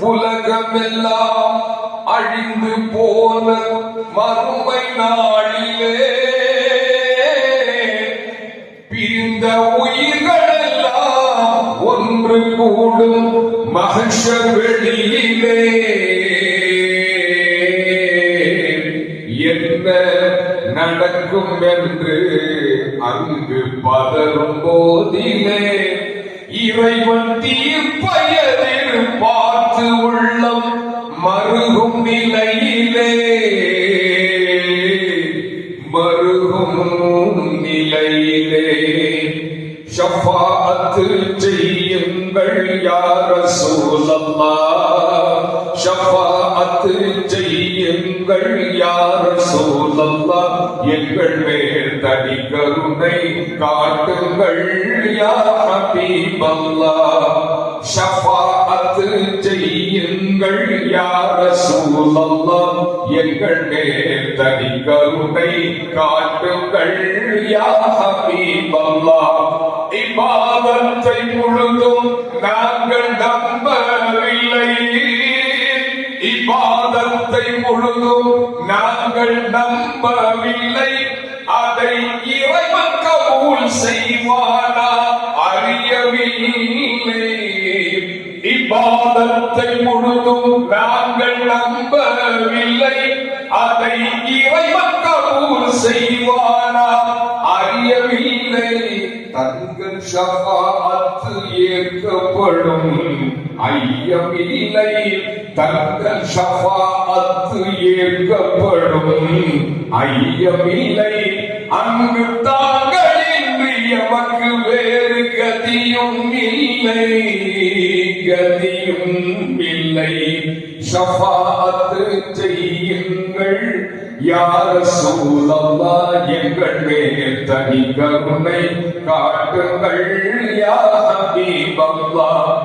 உலகமெல்லாம் அழிந்து போன மறுமை நாளிலே பிரிந்த உயிர்களெல்லாம் ஒன்று கூடும் மஹ்ஷர் வெளியிலே என்ன நடக்கும் என்று அங்கு பதறும் போதிலே இறைவன் தீர்ப்பையதில் பார்த்து உள்ளம் மருகும் நிலையிலே ஷஃபாஅத் செய்யுங்கள் யா ரசூலல்லாஹ், ஷஃபாஅத் செய்யுங்கள் யா ரசூலல்லாஹ், எங்கள் மேல் தனி கருணை காட்டுங்கள் யா ஹபீபல்லாஹ், ஷஃபாஅத் செய்யுங்கள் யா ரசூலல்லாஹ், எங்கள் மேல் தனி கருணை காட்டுங்கள் யா ஹபீபல்லாஹ். இபாதத்தை முழுதும் நாங்கள் நம்பவில்லை, இபாதத்தை முழுதும் நாங்கள் நம்பவில்லை, அதை இறைவன் கபூல் செய்வானா அறியவில்லை. இபாதத்தை முழுதும் நாங்கள் நம்பவில்லை, அதை இறைவன் கபூல் செய்வானா அறியவில்லை. தங்கள் ஷஃபாஅத் ஏற்கப்படும் ஐயமில்லை, தங்கள் ஷஃபாஅத் ஏற்கப்படும் ஐயமில்லை. அங்கு தாங்களின்றி எமக்கு வேறு கதியும் இல்லை, கதியும் இல்லை. ஷஃபாஅத் செய்யுங்கள் யா ரசூலல்லாஹ், எங்கள் மேல் தனி கருணை காட்டுங்கள் யா ஹபீபல்லாஹ்.